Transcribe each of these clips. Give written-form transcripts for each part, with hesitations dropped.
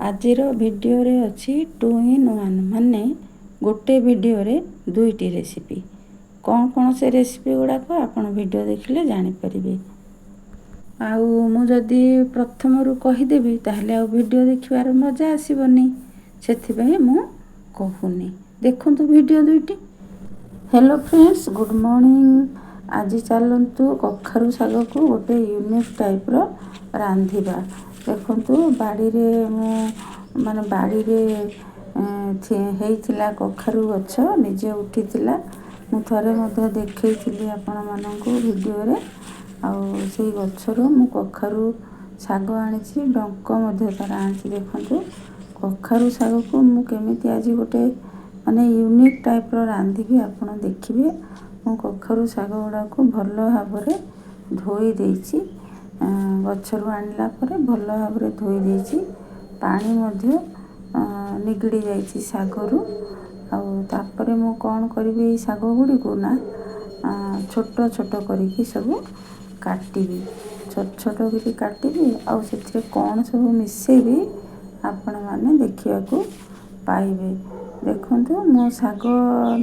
ଆଜିର ଭିଡ଼ିଓରେ ଅଛି 2 in 1 ମାନେ ଗୋଟେ ଭିଡ଼ିଓରେ ଦୁଇଟି ରେସିପି। କ'ଣ ସେ ରେସିପି ଗୁଡ଼ାକ ଆପଣ ଭିଡ଼ିଓ ଦେଖିଲେ ଜାଣିପାରିବେ। ଆଉ ମୁଁ ଯଦି ପ୍ରଥମରୁ କହିଦେବି ତାହେଲେ ଆଉ ଭିଡ଼ିଓ ଦେଖିବାର ମଜା ଆସିବନି, ସେଥିପାଇଁ ମୁଁ କହୁନି। ଦେଖନ୍ତୁ ଭିଡ଼ିଓ ଦୁଇଟି। Hello friends, good morning. ଆଜି ଚାଲନ୍ତୁ କଖାରୁ ଶାଗକୁ ଗୋଟେ ୟୁନିକ୍ ଟାଇପ୍ର ରାନ୍ଧିବା। ଦେଖନ୍ତୁ ବାଡ଼ିରେ ହେଇଥିଲା କଖାରୁ ଗଛ, ନିଜେ ଉଠିଥିଲା। ମୁଁ ଥରେ ମଧ୍ୟ ଦେଖେଇଥିଲି ଆପଣମାନଙ୍କୁ ଭିଡ଼ିଓରେ। ଆଉ ସେଇ ଗଛରୁ ମୁଁ କଖାରୁ ଶାଗ ଆଣିଛି, ଡଙ୍କ ମଧ୍ୟ ତାର ଆଣିଛି। ଦେଖନ୍ତୁ କଖାରୁ ଶାଗକୁ ମୁଁ କେମିତି ଆଜି ଗୋଟେ ୟୁନିକ୍ ଟାଇପ୍ର ରାନ୍ଧିବି ଆପଣ ଦେଖିବେ। ମୁଁ କଖାରୁ ଶାଗ ଗୁଡ଼ାକୁ ଭଲ ଭାବରେ ଧୋଇ ଦେଇଛି। ଗଛରୁ ଆଣିଲା ପରେ ଭଲ ଭାବରେ ଧୋଇ ଦେଇଛି। ପାଣି ମଧ୍ୟ ନିଗିଡ଼ି ଯାଇଛି ଶାଗରୁ। ଆଉ ତାପରେ ମୁଁ କ'ଣ କରିବି, ଏଇ ଶାଗ ଗୁଡ଼ିକୁ ନା ଛୋଟ ଛୋଟ କରିକି ସବୁ କାଟିବି। ଛୋଟ ଛୋଟ କରି କାଟିବି। ଆଉ ସେଥିରେ କ'ଣ ସବୁ ମିଶେଇବି ଆପଣମାନେ ଦେଖିବାକୁ ପାଇବେ। ଦେଖନ୍ତୁ ମୁଁ ଶାଗ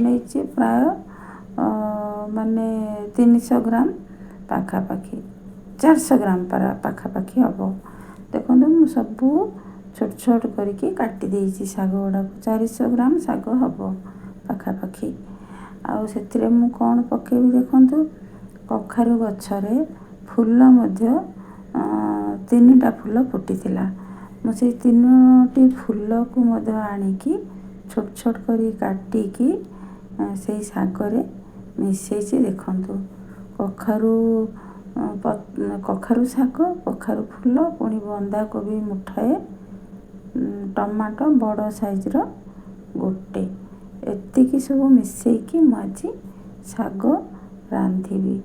ନେଇଛି ପ୍ରାୟ 300 ଗ୍ରାମ ପାଖାପାଖି, 400 ଗ୍ରାମ ପାଖାପାଖି ହେବ। ଦେଖନ୍ତୁ ମୁଁ ସବୁ ଛୋଟ ଛୋଟ କରିକି କାଟି ଦେଇଛି ଶାଗ ଗୁଡ଼ାକୁ। 400 ଗ୍ରାମ ଶାଗ ହେବ ପାଖାପାଖି। ଆଉ ସେଥିରେ ମୁଁ କ'ଣ ପକେଇବି ଦେଖନ୍ତୁ, କଖାରୁ ଗଛରେ ଫୁଲ ମଧ୍ୟ 3ଟା ଫୁଲ ଫୁଟିଥିଲା। ମୁଁ ସେଇ 3ଟି ଫୁଲକୁ ମଧ୍ୟ ଆଣିକି ଛୋଟ ଛୋଟ କରି କାଟିକି ସେଇ ଶାଗରେ ମିଶେଇଛି। ଦେଖନ୍ତୁ କଖାରୁ ଶାଗ, କଖାରୁ ଫୁଲ, ପୁଣି ବନ୍ଧାକୋବି ମୁଠାଏ, ଟମାଟୋ ବଡ଼ ସାଇଜ୍ର ଗୋଟେ, ଏତିକି ସବୁ ମିଶେଇକି ମୁଁ ଆଜି ଶାଗ ରାନ୍ଧିବି।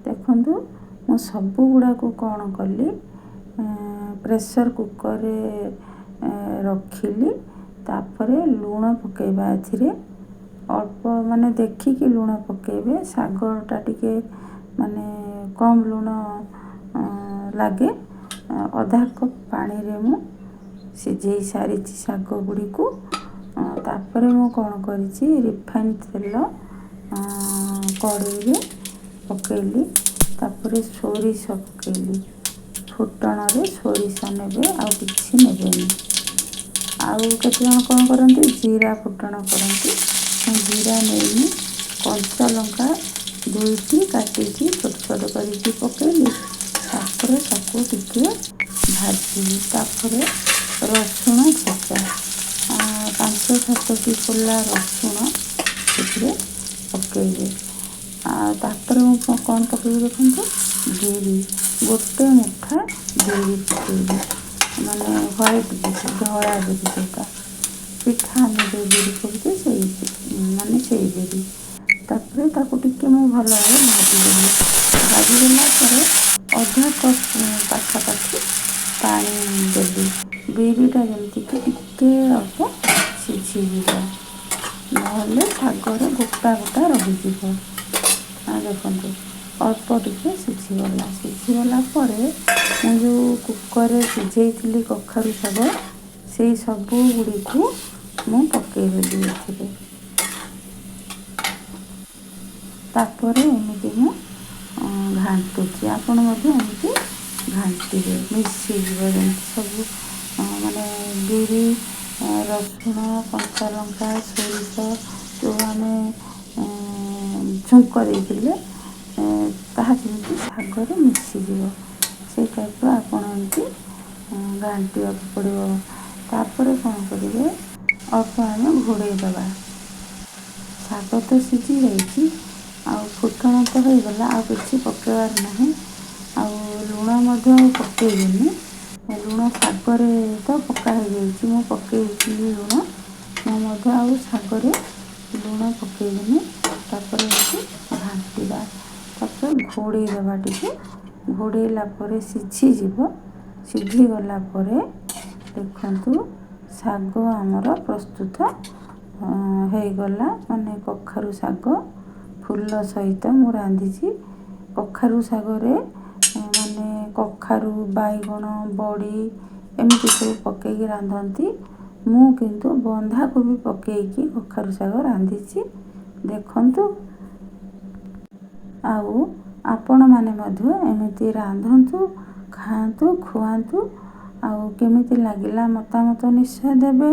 ଦେଖନ୍ତୁ ମୁଁ ସବୁ ଗୁଡ଼ାକୁ କ'ଣ କଲି, ପ୍ରେସର କୁକରରେ ରଖିଲି। ତାପରେ ଲୁଣ ପକେଇବା ଏଥିରେ ଅଳ୍ପ, ଦେଖିକି ଲୁଣ ପକେଇବେ। ଶାଗଟା ଟିକେ କମ୍ ଲୁଣ ଲାଗେ। ଅଧା କପ୍ ପାଣିରେ ମୁଁ ସିଝେଇ ସାରିଛି ଶାଗ ଗୁଡ଼ିକୁ। ତାପରେ ମୁଁ କ'ଣ କରିଛି, ରିଫାଇନ୍ ତେଲ କଡ଼େଇରେ ପକେଇଲି। ତାପରେ ସୋରିଷ ପକେଇଲି। ଫୁଟଣରେ ସୋରିଷ ନେବେ, ଆଉ କିଛି ନେବେନି। ଆଉ କେତେଜଣ କ'ଣ କରନ୍ତି, ଜିରା ଫୁଟଣ କରନ୍ତି। ମୁଁ ଜିରା ନେଇନି। କଞ୍ଚା ଲଙ୍କା 2ଟି କାଟିକି ଛୋଟ ଛୋଟ କରିକି ପକେଇଲି। ତାପରେ ତାକୁ ଟିକେ ଭାଜିଲି। ତାପରେ ରସୁଣ ଛେଚା 5-7ଟି କୋଲା ରସୁଣ ସେଥିରେ ପକେଇଲି। ଆଉ ତାପରେ ମୁଁ କ'ଣ ପକେଇବି ଦେଖନ୍ତୁ, ବିରି ଗୋଟେ ମୁଠା ବିରି ପକେଇଲି। ହ୍ୱାଇଟ୍ ବିରି, ଧଳା ବିରି ଯେଉଁଟା ପିଠା ଆମେ ଯେଉଁ ବିରି କରୁଛେ ସେଇ ବିରି। ତାପରେ ତାକୁ ଟିକେ ମୁଁ ଭଲ ଭାବରେ ଭାଜିଦେଲି। ଭାଜିଦେଲା ପରେ ଅଧା କପ୍ ପାଖାପାଖି ପାଣି ଦେଲି। ବିରିଟା ଯେମିତିକି ଟିକେ ଅଳ୍ପ ସିଝିଯିବ, ନହେଲେ ଶାଗରେ ଗୋଟା ଗୋଟା ରହିଯିବ। ଦେଖନ୍ତୁ ଅଳ୍ପ ଟିକେ ସିଝିଗଲା ପରେ ମୁଁ ଯେଉଁ କୁକରରେ ସିଝେଇଥିଲି କଖାରୁ ଶାଗ, ସେଇ ସବୁ ଗୁଡ଼ିକୁ ମୁଁ ପକେଇଦେଲି ଏଥିରେ। ତାପରେ ଏମିତି ମୁଁ ଘାଣ୍ଟୁଛି। ଆପଣ ମଧ୍ୟ ଏମିତି ଘାଣ୍ଟିବେ, ମିଶିଯିବ ଯେମିତି ସବୁ। ବିରି, ରସୁଣ, କଞ୍ଚା ଲଙ୍କା, ସୋରିଷ ଯେଉଁ ଆମେ ଛୁଙ୍କ ଦେଇଥିଲେ, ତାହା ଯେମିତି ଶାଗରେ ମିଶିଯିବ, ସେଇ ଟାଇପ୍ର ଆପଣ ଏମିତି ଘାଣ୍ଟିବାକୁ ପଡ଼ିବ। ତାପରେ କ'ଣ କରିବେ, ଅଳ୍ପ ଆମେ ଘୋଡ଼େଇ ଦେବା। ଶାଗ ତ ସିଝି ଯାଇଛି, ଆଉ ଫୁଟଣ ତ ହୋଇଗଲା, ଆଉ କିଛି ପକେଇବାର ନାହିଁ। ଆଉ ଲୁଣ ମଧ୍ୟ ଆଉ ପକେଇବିନି। ଲୁଣ ଶାଗରେ ତ ପକା ହେଇଯାଇଛି, ମୁଁ ପକେଇଥିଲି ଲୁଣ। ମୁଁ ମଧ୍ୟ ଆଉ ଶାଗରେ ଲୁଣ ପକେଇବିନି। ତାପରେ ଏମିତି ଘାଣ୍ଟିବା। ତାପରେ ଘୋଡ଼େଇ ଦେବା ଟିକେ। ଘୋଡ଼େଇଲା ପରେ ସିଝିଯିବ। ସିଝିଗଲା ପରେ ଦେଖନ୍ତୁ ଶାଗ ଆମର ପ୍ରସ୍ତୁତ ହେଇଗଲା। କଖାରୁ ଶାଗ ଫୁଲ ସହିତ ମୁଁ ରାନ୍ଧିଛି। କଖାରୁ ଶାଗରେ କଖାରୁ, ବାଇଗଣ, ବଡ଼ି ଏମିତି ସବୁ ପକେଇକି ରାନ୍ଧନ୍ତି। ମୁଁ କିନ୍ତୁ ବନ୍ଧାକୋବି ପକେଇକି କଖାରୁ ଶାଗ ରାନ୍ଧିଛି, ଦେଖନ୍ତୁ। ଆଉ ଆପଣମାନେ ମଧ୍ୟ ଏମିତି ରାନ୍ଧନ୍ତୁ, ଖାଆନ୍ତୁ, ଖୁଆନ୍ତୁ। ଆଉ କେମିତି ଲାଗିଲା ମତାମତ ନିଶ୍ଚୟ ଦେବେ।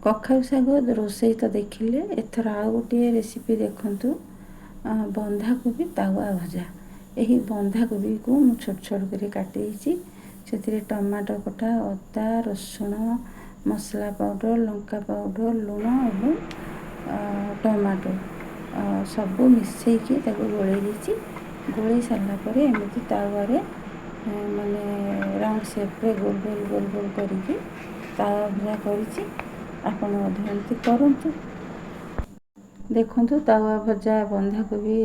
କଖାରୁ ଶାଗ ରୋଷେଇ ତ ଦେଖିଲେ, ଏଥର ଆଉ ଗୋଟିଏ ରେସିପି ଦେଖନ୍ତୁ, ବନ୍ଧାକୋବି ତାୱା ଭଜା। ଏହି ବନ୍ଧାକୋବିକୁ ମୁଁ ଛୋଟ ଛୋଟ କରି କାଟି ଦେଇଛି। ସେଥିରେ ଟମାଟୋ କଟା, ଅଦା, ରସୁଣ, ମସଲା ପାଉଡ଼ର, ଲଙ୍କା ପାଉଡ଼ର, ଲୁଣ ଏବଂ ଟମାଟୋ ସବୁ ମିଶାଇକି ତାକୁ ଗୋଳେଇ ଦେଇଛି। ଗୋଳେଇ ସାରିଲା ପରେ ଏମିତି ତାୱାରେ ମାନେ ରାଉଣ୍ଡ ସେପ୍ରେ ଗୋଲ ଗୋଲ ଗୋଲ ଗୋଲ କରିକି ତାୱା ଭଜା କରିଛି। ଆପଣ ମଧ୍ୟ ଏମିତି କରନ୍ତୁ। ଦେଖନ୍ତୁ ତାୱା ଭଜା ବନ୍ଧାକୋବି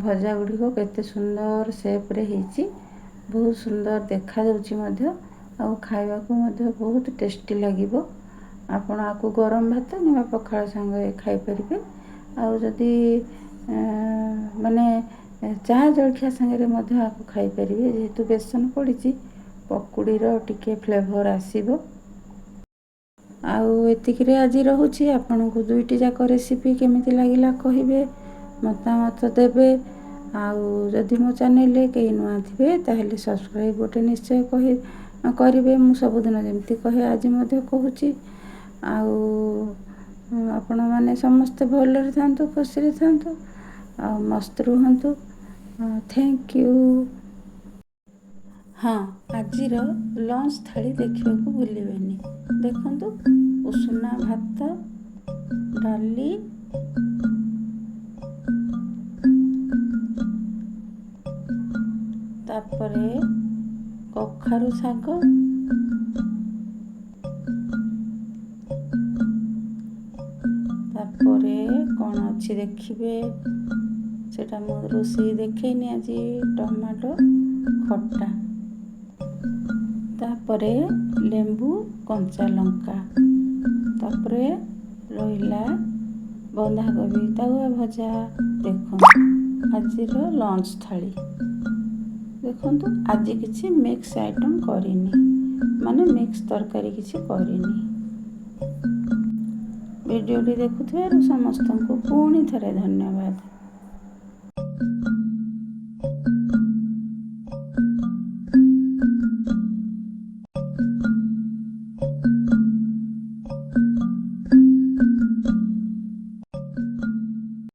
ଭଜା ଗୁଡ଼ିକ କେତେ ସୁନ୍ଦର ସେପ୍ରେ ହେଇଛି, ବହୁତ ସୁନ୍ଦର ଦେଖାଯାଉଛି ମଧ୍ୟ, ଆଉ ଖାଇବାକୁ ମଧ୍ୟ ବହୁତ ଟେଷ୍ଟି ଲାଗିବ। ଆପଣ ଆକୁ ଗରମ ଭାତ କିମ୍ବା ପଖାଳ ସାଙ୍ଗରେ ଖାଇପାରିବେ। ଆଉ ଯଦି ମାନେ ଚା ଜଳଖିଆ ସାଙ୍ଗରେ ମଧ୍ୟ ଆକୁ ଖାଇପାରିବେ। ଯେହେତୁ ବେସନ ପଡ଼ିଛି, ପକୁଡ଼ିର ଟିକେ ଫ୍ଲେଭର୍ ଆସିବ। ଆଉ ଏତିକିରେ ଆଜି ରହୁଛି। ଆପଣଙ୍କୁ ଦୁଇଟି ଯାକ ରେସିପି କେମିତି ଲାଗିଲା କହିବେ, ମତାମତ ଦେବେ। ଆଉ ଯଦି ମୋ ଚ୍ୟାନେଲରେ କେହି ନୂଆ ଥିବେ ତାହେଲେ ସବସ୍କ୍ରାଇବ୍ ଗୋଟେ ନିଶ୍ଚୟ କରିବେ। ମୁଁ ସବୁଦିନ ଯେମିତି କହେ ଆଜି ମଧ୍ୟ କହୁଛି। ଆଉ ଆପଣମାନେ ସମସ୍ତେ ଭଲରେ ଥାନ୍ତୁ, ଖୁସିରେ ଥାନ୍ତୁ, ଆଉ ମସ୍ତ ରୁହନ୍ତୁ। Thank you. ହଁ, ଆଜିର ଲଞ୍ଚ ଥାଳି ଦେଖିବାକୁ ଭୁଲିବେନି। ଦେଖନ୍ତୁ, ଉଷୁନା ଭାତ, ଡାଲି, ତାପରେ କଖାରୁ ଶାଗ, ତାପରେ କ'ଣ ଅଛି ଦେଖିବେ, ସେଟା ମୁଁ ରୋଷେଇ ଦେଖେଇନି ଆଜି, ଟମାଟୋ ଖଟା, ତାପରେ ଲେମ୍ବୁ, କଞ୍ଚା ଲଙ୍କା, ତାପରେ ରହିଲା ବନ୍ଧାକୋବି ତାୱା ଭଜା। ଦେଖନ୍ତୁ ଆଜିର ଲଞ୍ଚ ଥାଳି। ଦେଖନ୍ତୁ ଆଜି କିଛି ମିକ୍ସ ଆଇଟମ୍ କରିନି, ମାନେ ମିକ୍ସ ତରକାରୀ କିଛି କରିନି। ଭିଡ଼ିଓଟି ଦେଖୁଥିବାରୁ ସମସ୍ତଙ୍କୁ ପୁଣି ଥରେ ଧନ୍ୟବାଦ।